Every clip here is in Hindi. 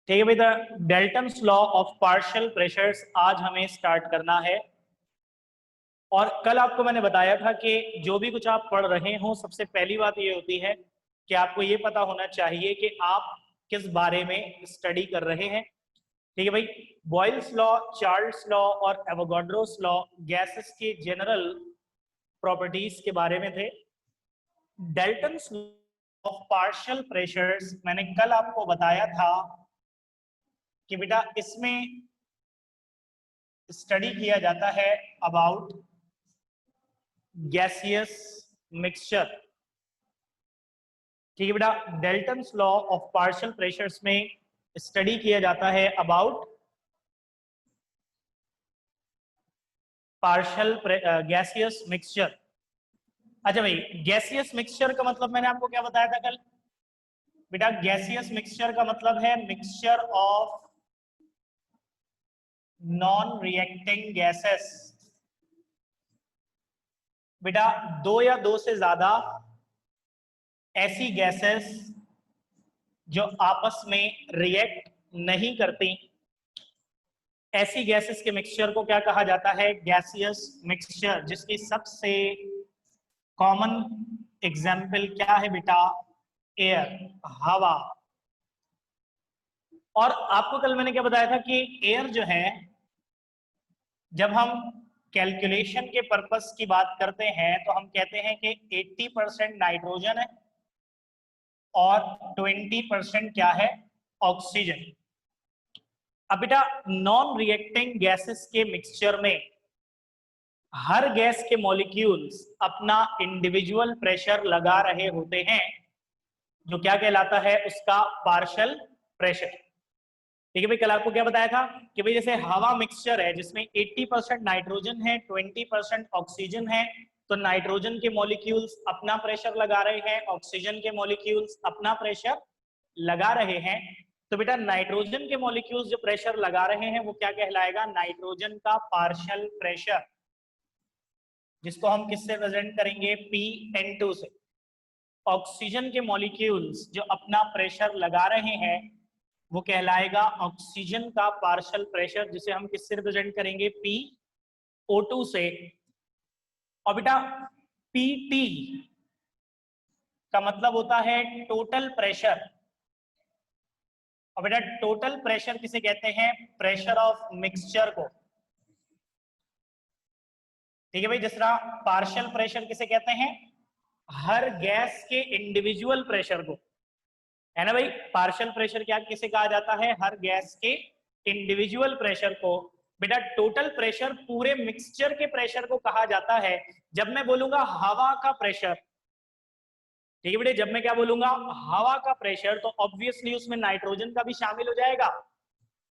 ठीक है भाई, the Dalton's law of partial pressures आज हमें स्टार्ट करना है। और कल आपको मैंने बताया था कि जो भी कुछ आप पढ़ रहे हो, सबसे पहली बात ये होती है कि आपको ये पता होना चाहिए कि आप किस बारे में स्टडी कर रहे हैं। ठीक है भाई, बॉयल्स लॉ, चार्ल्स लॉ और एवोगाड्रोस लॉ गैसेस के जनरल प्रॉपर्टीज के बारे में थे। Dalton's law of partial pressures मैंने कल आपको बताया था कि बेटा इसमें स्टडी किया जाता है अबाउट गैसियस मिक्सचर। ठीक है बेटा, Dalton's law of partial pressures में स्टडी किया जाता है अबाउट पार्शियल गैसियस मिक्सचर। अच्छा भाई, गैसियस मिक्सचर का मतलब मैंने आपको क्या बताया था कल? बेटा गैसियस मिक्सचर का मतलब है mixture of non reacting gases. बेटा दो या दो से ज्यादा ऐसी गैसेस जो आपस में रिएक्ट नहीं करती, ऐसी गैसेस के मिक्सचर को क्या कहा जाता है? Gaseous mixture. जिसकी सबसे कॉमन एग्जाम्पल क्या है बेटा? एयर, हवा। और आपको कल मैंने क्या बताया था कि एयर जो है, जब हम कैलकुलेशन के पर्पस की बात करते हैं तो हम कहते हैं कि 80% नाइट्रोजन है और 20% क्या है? ऑक्सीजन। अब बेटा नॉन रिएक्टिंग गैसेस के मिक्सचर में हर गैस के मॉलिक्यूल्स अपना इंडिविजुअल प्रेशर लगा रहे होते हैं, जो क्या कहलाता है? उसका पार्शियल प्रेशर। ठीक है भाई, कल आपको क्या बताया था कि भाई जैसे हवा मिक्सचर है जिसमें 80% नाइट्रोजन है, 20% ऑक्सीजन है, तो नाइट्रोजन के मॉलिक्यूल्स अपना प्रेशर लगा रहे हैं, ऑक्सीजन के मॉलिक्यूल्स अपना प्रेशर लगा रहे हैं। तो बेटा नाइट्रोजन के मॉलिक्यूल्स जो प्रेशर लगा रहे हैं वो क्या कहलाएगा? नाइट्रोजन का पार्शियल प्रेशर, जिसको हम किससे प्रेजेंट करेंगे? Pn2 से। ऑक्सीजन के मॉलिक्यूल्स जो अपना प्रेशर लगा रहे हैं वो कहलाएगा ऑक्सीजन का पार्शियल प्रेशर, जिसे हम किससे रिप्रेजेंट करेंगे? PO2 से। और बेटा PT का मतलब होता है टोटल प्रेशर। और बेटा टोटल प्रेशर किसे कहते हैं? प्रेशर ऑफ मिक्सचर को। ठीक है भाई, जिस तरह पार्शियल प्रेशर किसे कहते हैं? हर गैस के इंडिविजुअल प्रेशर को, है ना भाई। पार्शियल प्रेशर क्या किसे कहा जाता है? हर गैस के इंडिविजुअल प्रेशर को। बेटा टोटल प्रेशर पूरे मिक्सचर के प्रेशर को कहा जाता है। जब मैं बोलूंगा हवा का प्रेशर, ठीक है बेटे, जब मैं क्या बोलूंगा? हवा का प्रेशर, तो ऑब्वियसली उसमें नाइट्रोजन का भी शामिल हो जाएगा,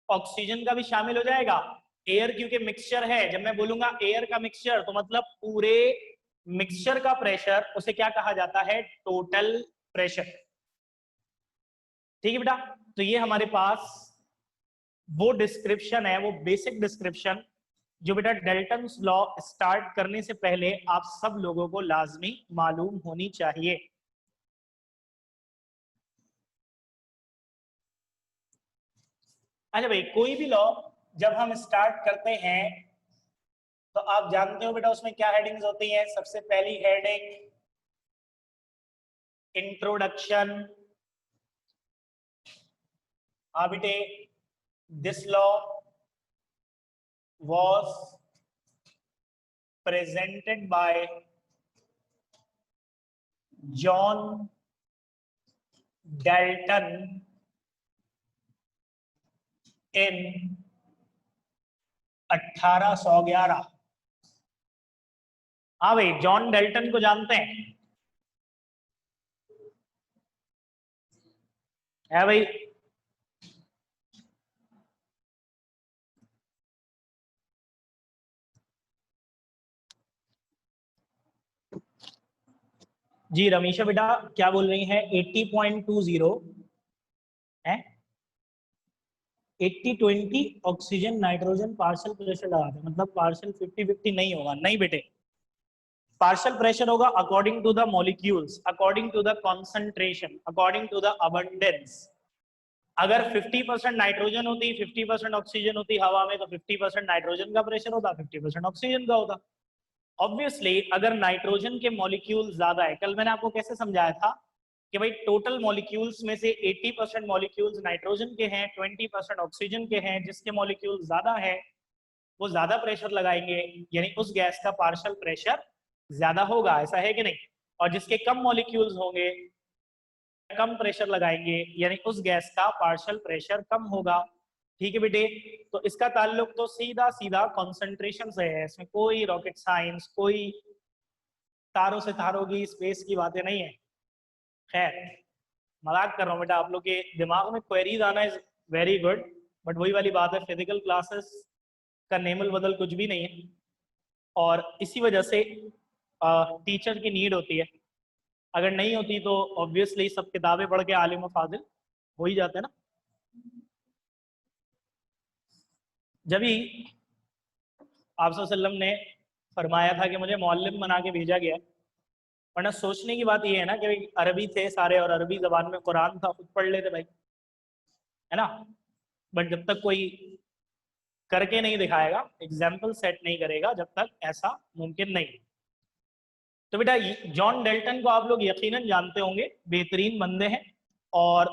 ऑक्सीजन का भी शामिल हो जाएगा। एयर क्योंकि मिक्सचर है, जब मैं बोलूंगा एयर का मिक्सचर, तो मतलब पूरे मिक्सचर का प्रेशर, उसे क्या कहा जाता है? Total pressure. ठीक है बेटा, तो ये हमारे पास वो डिस्क्रिप्शन है, वो बेसिक डिस्क्रिप्शन जो बेटा डेल्टन्स लॉ स्टार्ट करने से पहले आप सब लोगों को लाजमी मालूम होनी चाहिए। अच्छा भाई, कोई भी लॉ जब हम स्टार्ट करते हैं तो आप जानते हो बेटा उसमें क्या हेडिंग्स होती हैं? सबसे पहली हेडिंग इंट्रोडक्शन। हाँ बेटे, this law was presented by John Dalton in 1811। हाँ भाई, जॉन डेल्टन को जानते हैं? है भाई, जी रमीशा बेटा क्या बोल रही हैं? 80.20 है, 80-20 ऑक्सीजन नाइट्रोजन पार्शियल प्रेशर लगाते हैं, मतलब पार्शियल 50-50 नहीं होगा। नहीं बेटे, पार्शियल प्रेशर होगा according to the molecules, according to the concentration, according to the abundance. अगर 50% नाइट्रोजन होती, 50% ऑक्सीजन होती हवा में, तो 50% नाइट्रोजन का प्रेशर होता, 50% ऑक्सीजन का होता। ऑब्वियसली अगर नाइट्रोजन के मॉलिक्यूल ज्यादा है, कल मैंने आपको कैसे समझाया था कि भाई टोटल मॉलिक्यूल्स में से 80% मॉलिक्यूल्स नाइट्रोजन के हैं, 20% ऑक्सीजन के हैं, जिसके मॉलिक्यूल ज्यादा है वो ज्यादा प्रेशर लगाएंगे, यानी उस गैस का पार्शियल प्रेशर ज्यादा होगा, ऐसा है कि नहीं? और जिसके कम मॉलिक्यूल्स होंगे कम प्रेशर लगाएंगे, यानी उस गैस का पार्शियल प्रेशर कम होगा। ठीक है बेटे, तो इसका ताल्लुक तो सीधा सीधा कॉन्सेंट्रेशन से है, इसमें कोई रॉकेट साइंस, कोई तारों से तारों की स्पेस की बातें नहीं है। खैर मजाक कर रहा हूँ बेटा, आप लोग के दिमाग में क्वेरीज आना इज वेरी गुड, बट वही वाली बात है, फिजिकल क्लासेस का नेमल बदल कुछ भी नहीं है, और इसी वजह से टीचर की नीड होती है। अगर नहीं होती तो ऑब्वियसली सब किताबें पढ़ के आलिम फाजिल हो ही जाते ना। जब ही आप सल्लम ने फरमाया था कि मुझे मौल्लिम बना के भेजा गया, वरना सोचने की बात यह है ना कि अरबी थे सारे और अरबी जबान में कुरान था, खुद पढ़ लेते भाई, है ना। बट जब तक कोई करके नहीं दिखाएगा, एग्जाम्पल सेट नहीं करेगा, जब तक ऐसा मुमकिन नहीं। तो बेटा जॉन डेल्टन को आप लोग यकीनन जानते होंगे, बेहतरीन बंदे हैं, और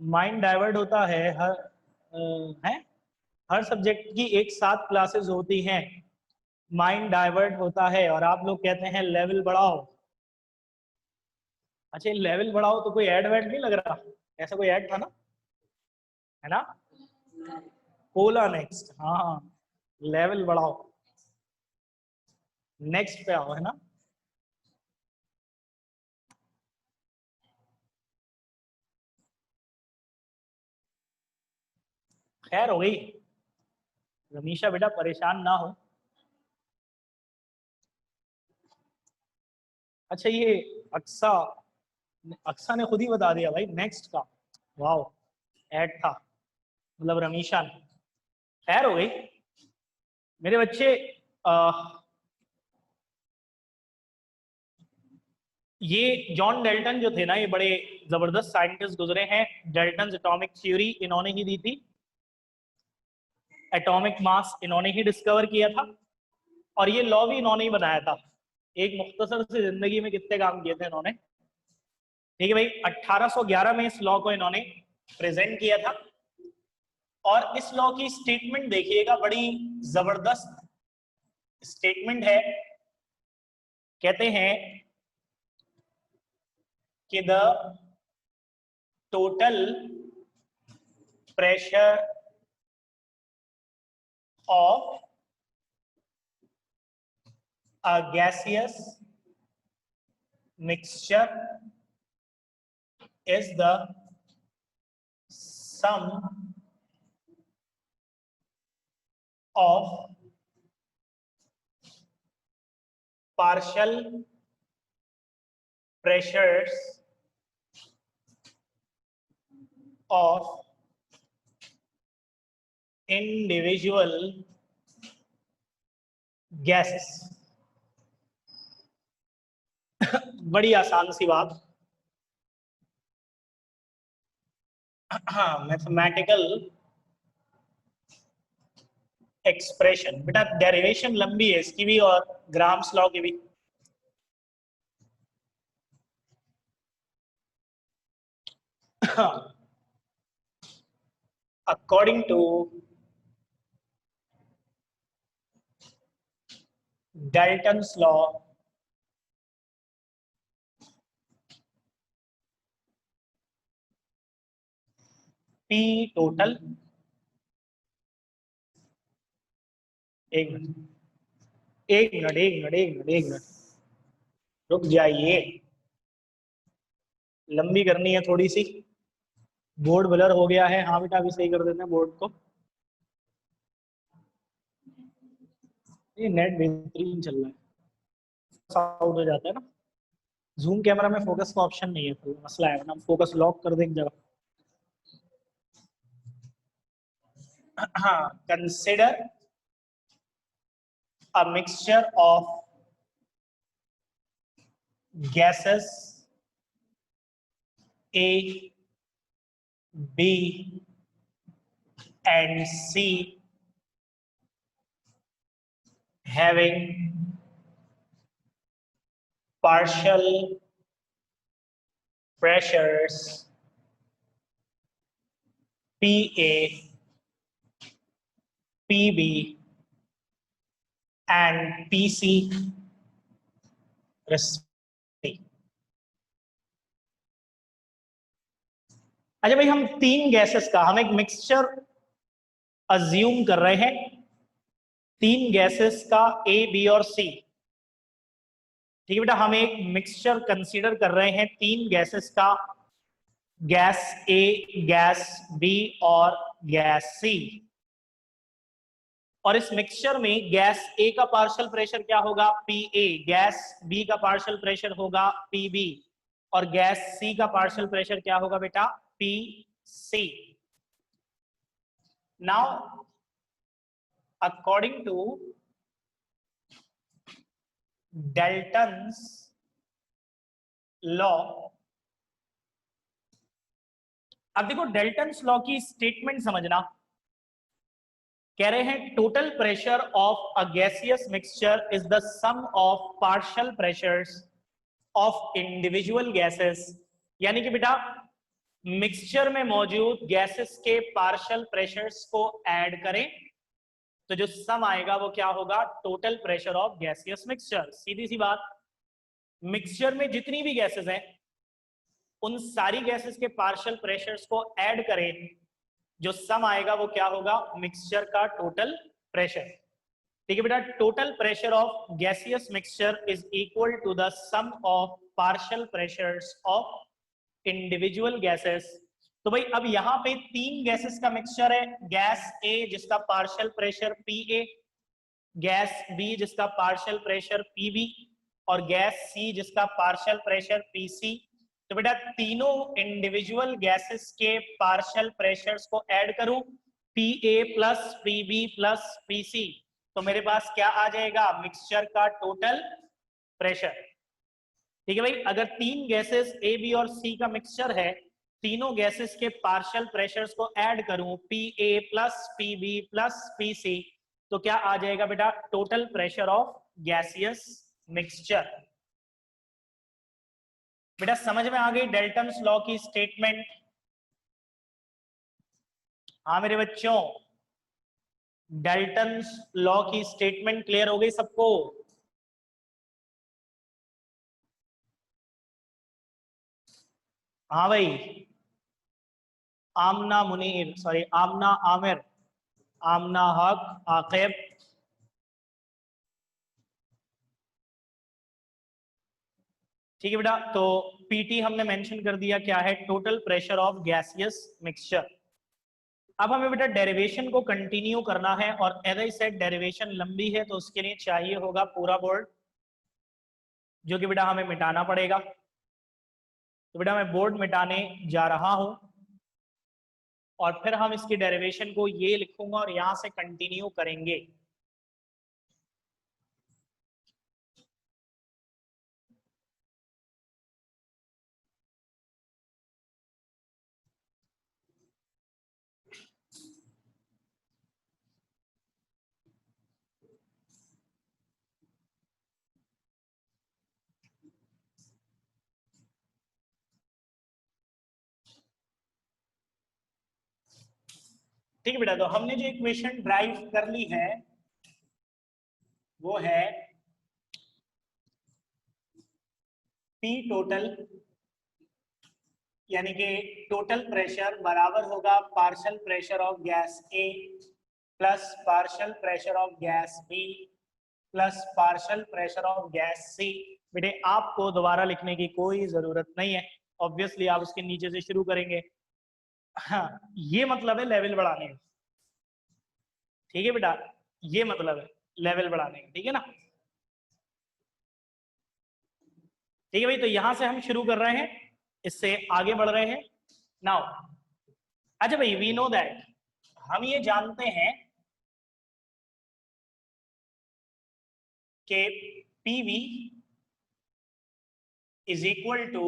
माइंड डाइवर्ट होता है हर सब्जेक्ट की एक साथ क्लासेस होती हैं, माइंड डाइवर्ट होता है, और आप लोग कहते हैं लेवल बढ़ाओ। अच्छा लेवल बढ़ाओ तो कोई ऐड वैड नहीं लग रहा, ऐसा कोई ऐड था ना, है ना? कोला नेक्स्ट, हाँ हाँ, लेवल बढ़ाओ, नेक्स्ट पे आओ, है ना। खैर हो गई, रमीशा बेटा परेशान ना हो। अच्छा ये अक्सा, अक्सा ने खुद ही बता दिया भाई नेक्स्ट का, वाओ, ऐड था मतलब रमीशा ने। खैर हो गई मेरे बच्चे, ये जॉन डेल्टन जो थे ना, ये बड़े जबरदस्त साइंटिस्ट गुजरे हैं। डेल्टन एटॉमिक थ्योरी इन्होंने ही दी थी, एटॉमिक मास इन्होंने ही डिस्कवर किया था, और ये लॉ भी इन्होंने ही बनाया था। एक मुख्तसर सी जिंदगी में कितने काम किए थे इन्होंने। ठीक है भाई, 1811 में इस लॉ को इन्होंने प्रेजेंट किया था, और इस लॉ की स्टेटमेंट देखिएगा, बड़ी जबरदस्त स्टेटमेंट है। कहते हैं कि the total pressure of a gaseous mixture is the sum of partial pressures of individual gases। बड़ी आसान सी बात, हाँ, मैथमेटिकल एक्सप्रेशन। बेटा डेरिवेशन लंबी है इसकी भी और ग्राम्स लॉ की भी। According to Dalton's law, P total, एक मिनट एक मिनट एक मिनट एक मिनट एक मिनट, रुक जाइए, लंबी करनी है थोड़ी सी, बोर्ड ब्लर हो गया है। हाँ बेटा अभी सही कर देते हैं बोर्ड को, ये नेट बेहतरीन चल रहा है, आउट हो जाता है ना। जूम कैमरा में फोकस का ऑप्शन नहीं है, तो मसला है ना, फोकस लॉक कर देंगे जगह। हाँ, consider a mixture of gases A, B and C having partial pressures PA, PB and PC respectively. अच्छा भाई, हम तीन गैसेस का, हम एक मिक्सचर अज्यूम कर रहे हैं, तीन गैसेस का A, B और C। ठीक है बेटा, हम एक मिक्सचर कंसीडर कर रहे हैं तीन गैसेस का, गैस A, गैस B और गैस C। और इस मिक्सचर में गैस A का पार्शियल प्रेशर क्या होगा, PA, गैस B का पार्शियल प्रेशर होगा PB और गैस C का पार्शियल प्रेशर क्या होगा बेटा, PC। Now according to Dalton's law, अब देखो डेल्टन्स लॉ की स्टेटमेंट समझना। कह रहे हैं total pressure of a gaseous mixture is the sum of partial pressures of individual gases. यानी कि बेटा मिक्सचर में मौजूद गैसेस के पार्शियल प्रेशर्स को ऐड करें तो जो सम आएगा वो क्या होगा, total pressure of gaseous mixture. सीधी सी बात, मिक्सचर में जितनी भी गैसेस हैं उन सारी गैसेस के पार्शियल प्रेशर्स को ऐड करें, जो सम आएगा वो क्या होगा, मिक्सचर का टोटल प्रेशर। ठीक है बेटा, total pressure of gaseous mixture is equal to the sum of partial pressures of individual gases. तो भाई अब यहाँ पे तीन गैसेस का मिक्सचर है, गैस A जिसका partial pressure PA, gas B जिसका पार्शियल प्रेशर PB और गैस C जिसका पार्शियल प्रेशर PC। तो बेटा तीनों इंडिविजुअल गैसेस के पार्शियल प्रेशर्स को ऐड करूं, PA plus PB plus PC, तो मेरे पास क्या आ जाएगा, मिक्सचर का टोटल प्रेशर। ठीक है भाई, अगर तीन गैसेस A, B और C का मिक्सचर है, तीनों गैसेस के पार्शियल प्रेशर्स को ऐड करूं, PA plus PB plus PC, तो क्या आ जाएगा बेटा, total pressure of gaseous mixture. बेटा समझ में आ गई डेल्टन्स लॉ की स्टेटमेंट? हाँ मेरे बच्चों, डेल्टन्स लॉ की स्टेटमेंट क्लियर हो गई सबको? हाँ भाई, आमना मुनीर, सॉरी आमना आमिर, आमना हक, आकिब। ठीक है बेटा, तो पीटी हमने मेंशन कर दिया, क्या है, total pressure of gaseous mixture. अब हमें बेटा डेरिवेशन को कंटिन्यू करना है और एज आई सेड डेरिवेशन लंबी है तो उसके लिए चाहिए होगा पूरा बोर्ड, जो कि बेटा हमें मिटाना पड़ेगा। तो बेटा मैं बोर्ड मिटाने जा रहा हूं और फिर हम इसकी डेरिवेशन को ये लिखूंगा और यहां से कंटिन्यू करेंगे। ठीक है बेटा, तो हमने जो इक्वेशन ड्राइव कर ली है वो है P टोटल, यानी कि टोटल प्रेशर बराबर होगा partial pressure of gas A plus partial pressure of gas B plus partial pressure of gas C। बेटे आपको दोबारा लिखने की कोई जरूरत नहीं है, ऑब्वियसली आप उसके नीचे से शुरू करेंगे। हाँ, ये मतलब है लेवल बढ़ाने का। ठीक है बेटा, ये मतलब है लेवल बढ़ाने का, ठीक है ना। ठीक है भाई, तो यहां से हम शुरू कर रहे हैं, इससे आगे बढ़ रहे हैं नाउ। अच्छा भाई, वी नो दैट, हम ये जानते हैं कि PV is equal to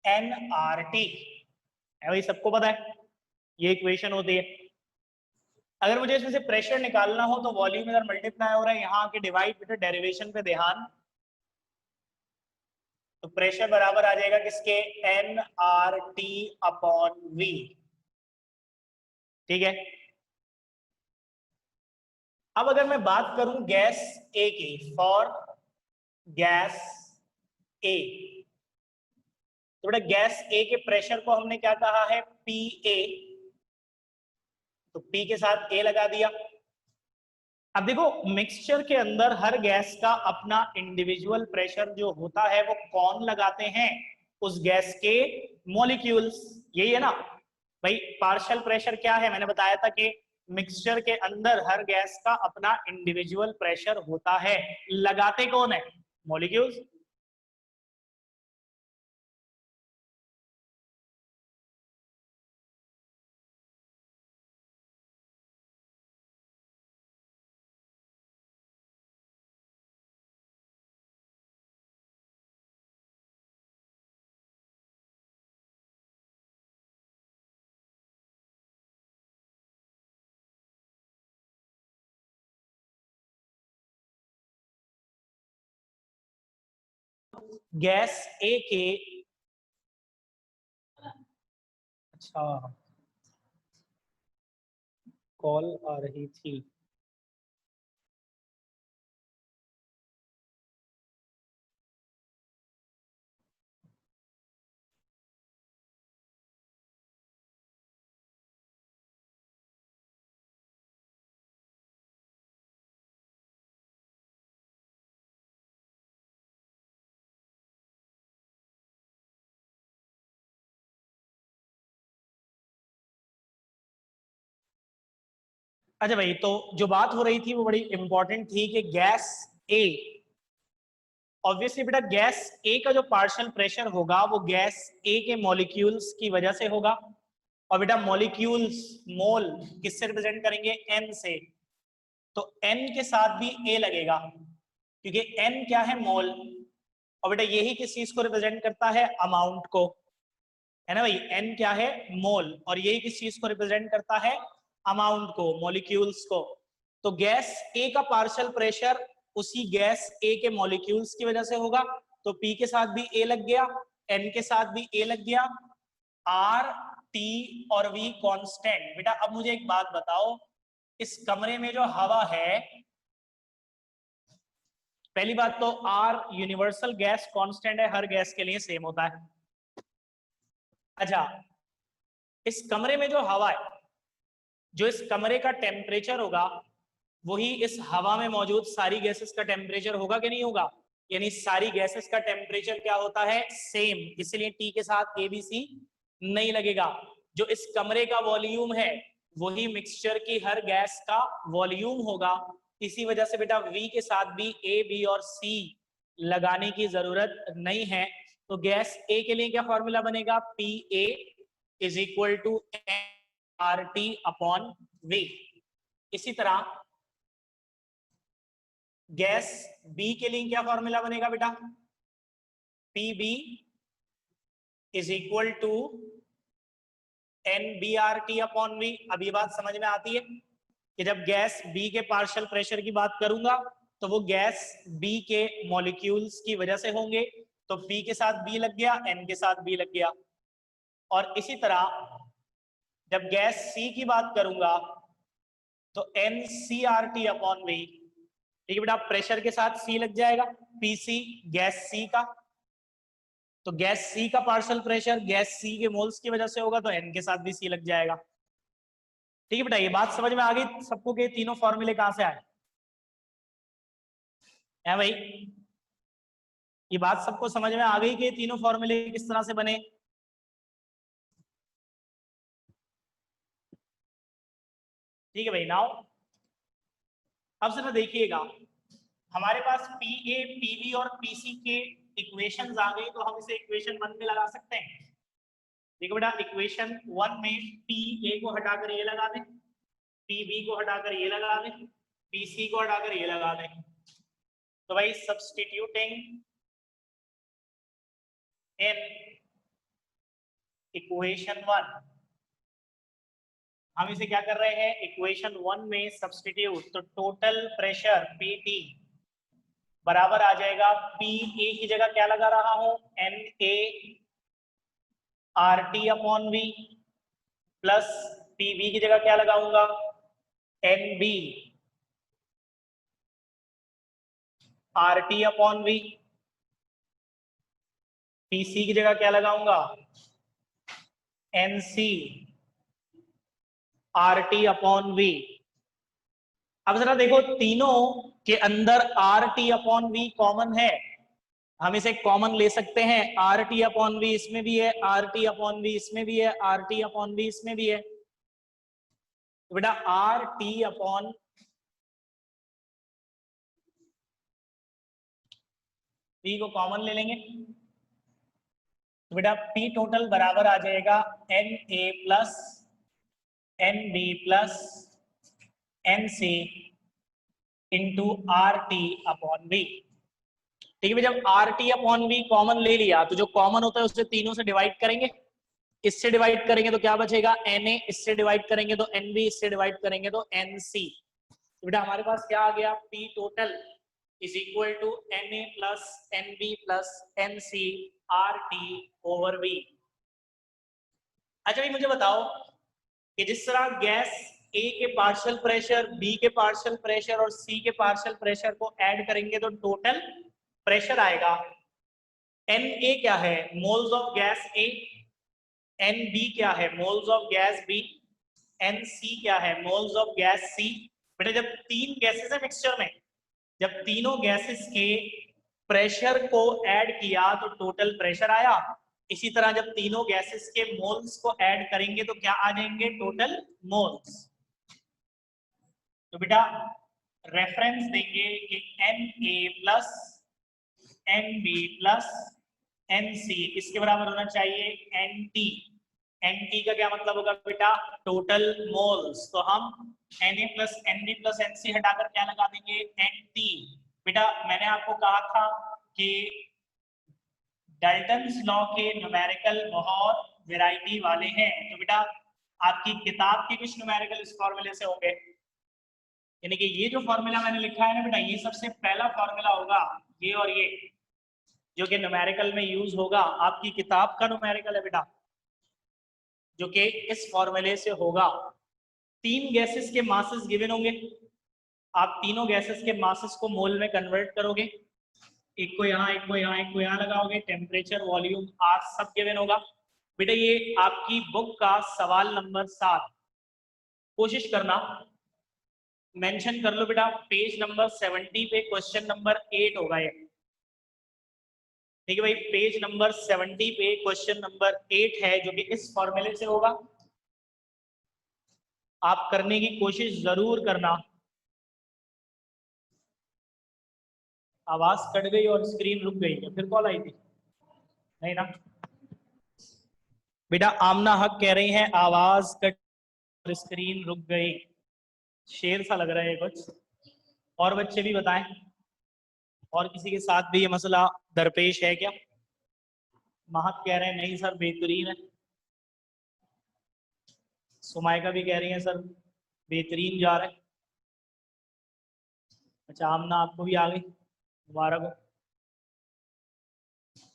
nRT है, वही सबको पता है, ये इक्वेशन होती है। अगर मुझे इसमें से प्रेशर निकालना हो तो वॉल्यूम इधर मल्टीप्लाई हो रहा है, यहाँ आके डिवाइड, बेटा डेरिवेशन पे ध्यान। तो प्रेशर बराबर आ जाएगा किसके, nRT अपॉन V। ठीक है। अब अगर मैं बात करूं गैस ए की, फॉर गैस ए, तो बेटा गैस ए के प्रेशर को हमने क्या कहा है, PA, तो P के साथ A लगा दिया। अब देखो मिक्सचर के अंदर हर गैस का अपना इंडिविजुअल प्रेशर जो होता है वो कौन लगाते हैं, उस गैस के मॉलिक्यूल्स, यही है ना भाई। पार्शियल प्रेशर क्या है, मैंने बताया था कि मिक्सचर के अंदर हर गैस का अपना इंडिविजुअल प्रेशर होता है, लगाते कौन है, मॉलिक्यूल्स। गैस ए के, अच्छा कॉल आ रही थी, अच्छा भाई। तो जो बात हो रही थी वो बड़ी इंपॉर्टेंट थी कि गैस ए, ऑब्वियसली बेटा गैस ए का जो पार्शियल प्रेशर होगा वो गैस ए के मॉलिक्यूल्स की वजह से होगा। और बेटा मॉलिक्यूल्स, मोल किससे रिप्रेजेंट करेंगे, एन से, तो एन के साथ भी ए लगेगा क्योंकि एन क्या है, मोल। और बेटा यही किस चीज को रिप्रेजेंट करता है, अमाउंट को, है ना भाई। एन क्या है, मोल, और यही किस चीज को रिप्रेजेंट करता है, अमाउंट को, मॉलिक्यूल्स को। तो गैस ए का पार्शियल प्रेशर उसी गैस ए के मॉलिक्यूल्स की वजह से होगा, तो पी के साथ भी ए लग गया, एन के साथ भी ए लग गया, आर टी और वी कांस्टेंट। बेटा अब मुझे एक बात बताओ, इस कमरे में जो हवा है, पहली बात तो आर यूनिवर्सल गैस कांस्टेंट है, हर गैस के लिए सेम होता है। अच्छा, इस कमरे में जो हवा है, जो इस कमरे का टेम्परेचर होगा वही इस हवा में मौजूद सारी गैसेस का टेम्परेचर होगा कि नहीं होगा, यानी सारी गैसेस का टेम्परेचर क्या होता है, सेम, इसलिए टी के साथ ए बी सी नहीं लगेगा। जो इस कमरे का वॉल्यूम है वही मिक्सचर की हर गैस का वॉल्यूम होगा, इसी वजह से बेटा वी के साथ भी ए बी और सी लगाने की जरूरत नहीं है। तो गैस ए के लिए क्या फॉर्मूला बनेगा, P A is equal to R T upon V. इसी तरह गैस बी के लिए क्या फॉर्मूला बनेगा बेटा, P B is equal to N B R T upon V. अब ये बात समझ में आती है कि जब गैस बी के पार्शियल प्रेशर की बात करूंगा तो वो गैस बी के मॉलिक्यूल्स की वजह से होंगे, तो पी के साथ बी लग गया, एन के साथ बी लग गया। और इसी तरह जब गैस सी की बात करूंगा तो N C R T upon V, ठीक है बेटा, प्रेशर के साथ सी लग जाएगा, पीसी गैस सी का, तो गैस सी का पार्शियल प्रेशर गैस सी के मोल्स की वजह से होगा, तो एन के साथ भी सी लग जाएगा। ठीक है बेटा, ये बात समझ में आ गई सबको कि तीनों फॉर्मूले कहां से आए हैं भाई, ये बात सबको समझ में आ गई कि तीनों फॉर्मूले किस तरह से बने। ठीक है भाई, नाउ अब जरा देखिएगा, हमारे पास पी ए पी बी और पी सी के इक्वेशंस आ गई, तो हम इसे इक्वेशन 1 में लगा सकते हैं। देखो बेटा इक्वेशन 1 में पी ए को हटाकर ये लगा दें, पी बी को हटाकर ये लगा दें, पी सी को हटाकर ये लगा दें, तो भाई सब्स्टिट्यूटिंग इन इक्वेशन 1, हम इसे क्या कर रहे हैं, इक्वेशन 1 में सब्स्टिट्यूट, तो टोटल प्रेशर PT बराबर आ जाएगा, PA की जगह क्या लगा रहा हूं, NA RT upon V, plus PB की जगह क्या लगाऊंगा, NB RT upon V, PC की जगह क्या लगाऊंगा, NC RT अपॉन V। अब जरा देखो, तीनों के अंदर RT अपॉन V कॉमन है, हम इसे कॉमन ले सकते हैं। RT अपॉन V इसमें भी है, RT अपॉन V इसमें भी है, RT अपॉन V इसमें भी है, तो बेटा RT अपॉन V को कॉमन ले लेंगे, तो बेटा P टोटल बराबर आ जाएगा NA plus NB plus NC into RT upon V। ठीक है, जब RT अपॉन V कॉमन ले लिया तो जो कॉमन होता है उससे तीनों से डिवाइड करेंगे, इससे डिवाइड करेंगे तो क्या बचेगा, Na, इससे डिवाइड करेंगे तो NB, इससे डिवाइड करेंगे तो NC। तो बेटा हमारे पास क्या आ गया, P total is equal to Na plus NB plus NC RT over V। अच्छा भाई मुझे बताओ कि जिस तरह गैस A के पार्शियल प्रेशर, B के पार्शियल प्रेशर और C के पार्शियल प्रेशर को ऐड करेंगे तो टोटल प्रेशर आएगा। Na क्या है, moles of gas A, NB क्या है, moles of gas B, NC क्या है, मोल्स ऑफ गैस C। बेटा जब तीन गैसेस है मिक्सचर में, जब तीनों गैसेस के प्रेशर को ऐड किया तो टोटल प्रेशर आया। इसी तरह जब तीनों गैसेस के मोल्स को ऐड करेंगे तो क्या आ जाएंगे, टोटल मोल्स। तो बेटा रेफरेंस देंगे कि Na plus NB plus NC इसके बराबर होना चाहिए NT। NT का क्या मतलब होगा बेटा, टोटल मोल्स, तो हम Na plus NB plus NC हटाकर क्या लगा देंगे, NT। बेटा मैंने आपको कहा था कि डाल्टन्स लॉ के न्यूमेरिकल बहुत वैरायटी वाले हैं, तो बेटा आपकी किताब के कुछ न्यूमेरिकल इस फॉर्मूले से होंगे, यानी कि ये जो फॉर्मूला मैंने लिखा है ना बेटा, ये सबसे पहला फॉर्मूला होगा, ये और ये जो कि न्यूमेरिकल में यूज होगा, आपकी किताब का न्यूमेरिकल है बेटा, जो कि इस फॉर्मूले से होगा। तीन गैसेस के मासेस गिवन होंगे, आप तीनों गैसेस के मासेस को मोल में कन्वर्ट करोगे, एक को यहाँ, एक को यहाँ, एक को यहाँ लगाओगे, टेम्परेचर, वॉल्यूम, आर सब गिवन होगा। बेटा ये आपकी बुक का सवाल नंबर 7, कोशिश करना मेंशन कर लो बेटा, पेज नंबर 70 पे क्वेश्चन नंबर 8 होगा ये। ठीक है भाई, पेज नंबर 70 पे क्वेश्चन नंबर 8 है जो कि इस फॉर्मूले से होगा, आप करने की कोशिश जरूर करना। आवाज कट गई और स्क्रीन रुक गई, फिर कॉल आई थी नहीं ना बेटा, आमना हक कह रही हैं आवाज कट और स्क्रीन रुक गई, शेर सा लग रहा है कुछ। और बच्चे भी बताएं, और किसी के साथ भी ये मसला दरपेश है क्या। महक कह रहे हैं नहीं सर बेहतरीन है, सुमाइका भी कह रही है सर बेहतरीन जा रहा है। अच्छा आमना आपको भी आ गई, मुबारक हो।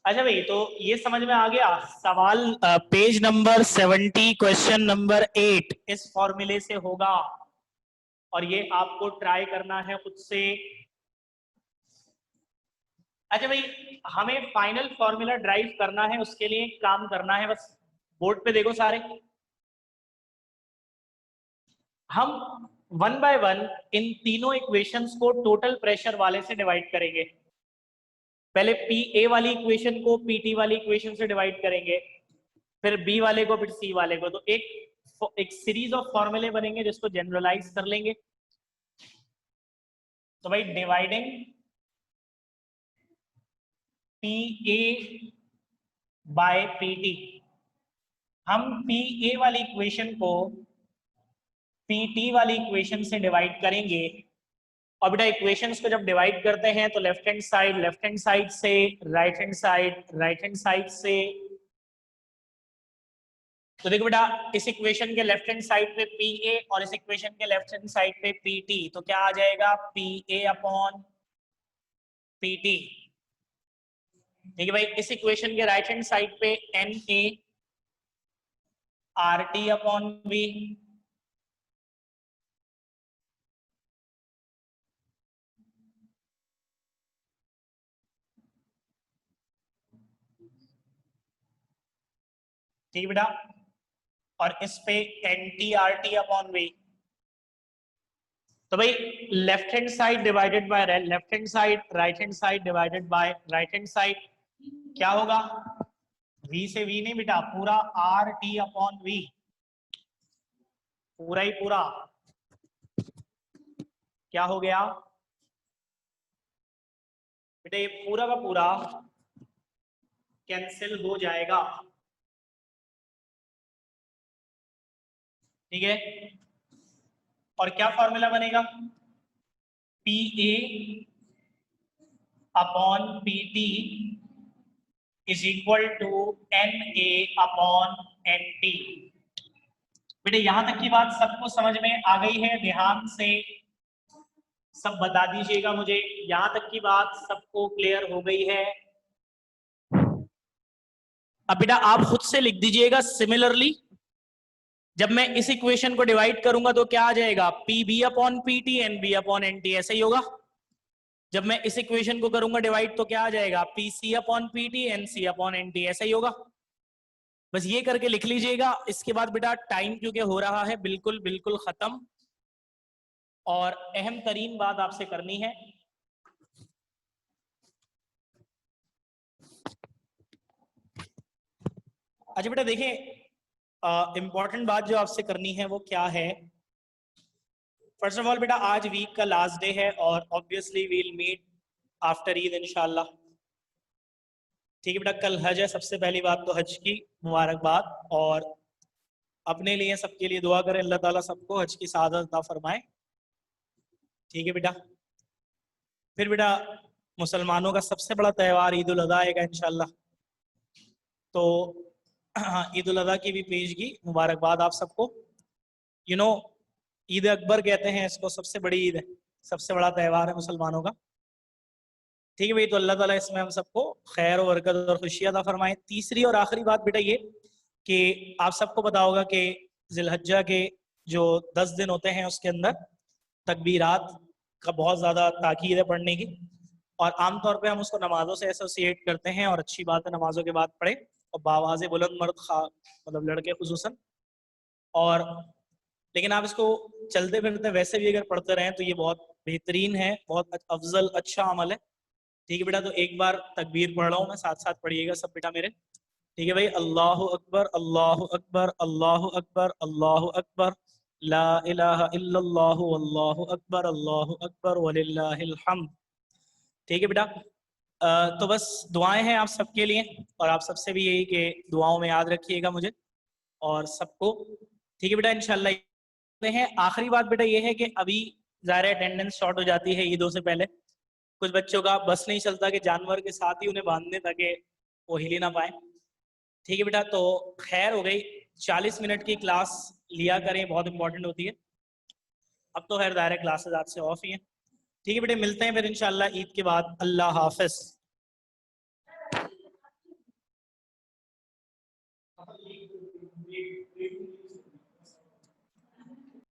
अच्छा भाई तो ये समझ में आ गया सवाल, पेज नंबर 70 क्वेश्चन नंबर 8 इस फॉर्मूले से होगा, और ये आपको ट्राई करना है खुद से। अच्छा भाई हमें फाइनल फॉर्मूला ड्राइव करना है, उसके लिए काम करना है, बस बोर्ड पे देखो सारे, हम वन बाय वन इन तीनों इक्वेशंस को टोटल प्रेशर वाले से डिवाइड करेंगे। पहले पी ए वाली इक्वेशन को पीटी वाली इक्वेशन से डिवाइड करेंगे, फिर बी वाले को, फिर सी वाले को, तो एक सीरीज ऑफ फॉर्मूले बनेंगे जिसको जनरलाइज कर लेंगे। तो भाई dividing P A by PT, हम पी ए वाली इक्वेशन को पीटी वाली इक्वेशन से डिवाइड करेंगे। और बेटा इक्वेशंस को जब डिवाइड करते हैं तो लेफ्ट हैंड साइड से, राइट हैंड साइड से, तो देखो बेटा, इस इक्वेशन के लेफ्ट हैंड साइड पे पी ए और इस इक्वेशन के लेफ्ट हैंड साइड पे पी टी, तो क्या आ जाएगा, P A upon P T. ठीक है भाई, इस इक्वेशन के राइट हैंड साइड पे N A R T upon B. ठीक है बेटा, और इस पे N T R T upon B. तो भाई left hand side divided by left hand side, right hand side divided by right hand side, क्या होगा, v से v नहीं बेटा, पूरा आर टी अपॉन वी, पूरा ही पूरा क्या हो गया बेटा, ये पूरा का पूरा कैंसिल हो जाएगा। ठीक है, और क्या फॉर्मूला बनेगा, P A upon P T is equal to N A upon N T. बेटे यहां तक की बात सबको समझ में आ गई है, ध्यान से सब बता दीजिएगा मुझे, यहां तक की बात सबको क्लियर हो गई है। अब बेटा आप खुद से लिख दीजिएगा, सिमिलरली जब मैं इस इक्वेशन को डिवाइड करूंगा तो क्या आ जाएगा, P B upon P T N B upon N T, ऐसा ही होगा। जब मैं इस इक्वेशन को करूंगा डिवाइड तो क्या आ जाएगा, P C upon P T N C upon N T, ऐसा ही होगा। बस ये करके लिख लीजिएगा। इसके बाद बेटा टाइम क्योंकि हो रहा है बिल्कुल बिल्कुल खत्म, और अहम तरीन बात आपसे करनी है, अच्छा बेटा देखिए, इंपॉर्टेंट बात जो आपसे करनी है वो क्या है। फर्स्ट ऑफ ऑल बेटा आज वीक का लास्ट डे है और obviously we'll meet after Eid इंशाल्लाह। ठीक है बेटा, कल हज है, सबसे पहली बात तो हज की मुबारकबाद, और अपने लिए सबके लिए दुआ करें, अल्लाह ताला सबको हज की सआदत अता फरमाए। ठीक है बेटा, फिर बेटा मुसलमानों का सबसे बड़ा त्यौहार ईद उल अज़हा आएगा इंशाल्लाह, तो ईद उल अज़हा की भी पेशगी मुबारकबाद आप सबको। यू नो ईद अकबर कहते हैं इसको, सबसे बड़ी ईद है, सबसे बड़ा त्यौहार है मुसलमानों का। ठीक है भाई, तो अल्लाह ताला इसमें हम सबको खैर और बरकत और खुशियां अता फरमाए। तीसरी और आखिरी बात बेटा ये कि आप सबको पता होगा कि जिलहज्जा के जो 10 दिन होते हैं उसके अंदर तकबीरात का बहुत ज़्यादा ताकीद है पढ़ने की, और आमतौर पे हम उसको नमाजों से एसोसिएट करते हैं, और अच्छी बात है नमाजों के बाद पढ़े, और बावाज़ बुलंद मर्द मतलब लड़के खुसूसन। और लेकिन आप इसको चलते फिरते वैसे भी अगर पढ़ते रहें तो ये बहुत बेहतरीन है, बहुत अफजल अच्छा अमल है। ठीक है बेटा, तो एक बार तकबीर पढ़ रहा हूँ मैं, साथ साथ पढ़िएगा सब बेटा मेरे। ठीक है भाई, अल्लाह अकबर अल्लाह अकबर अल्लाह अकबर अल्लाह अकबर, ला इलाहा इल्लल्लाहु अल्लाहु अकबर वलिल्लाहिल हम्द। ठीक है बेटा, तो बस दुआएं हैं आप सबके लिए, और आप सबसे भी यही कि दुआओं में याद रखिएगा मुझे और सबको। ठीक है बेटा, इंशाल्लाह हैं। आखिरी बात बेटा ये है कि अभी ज़ाहिर अटेंडेंस शॉर्ट हो जाती है ईदों से पहले, कुछ बच्चों का बस नहीं चलता कि जानवर के साथ ही उन्हें बांधने ताकि वो हिल ही ना पाए। ठीक है बेटा, तो खैर हो गई, 40 मिनट की क्लास लिया करें, बहुत इंपॉर्टेंट होती है। अब तो खैर दायरे क्लासेस आज से ऑफ ही हैं। ठीक है बेटे, मिलते हैं फिर इंशाल्लाह ईद के बाद। अल्लाह हाफिज।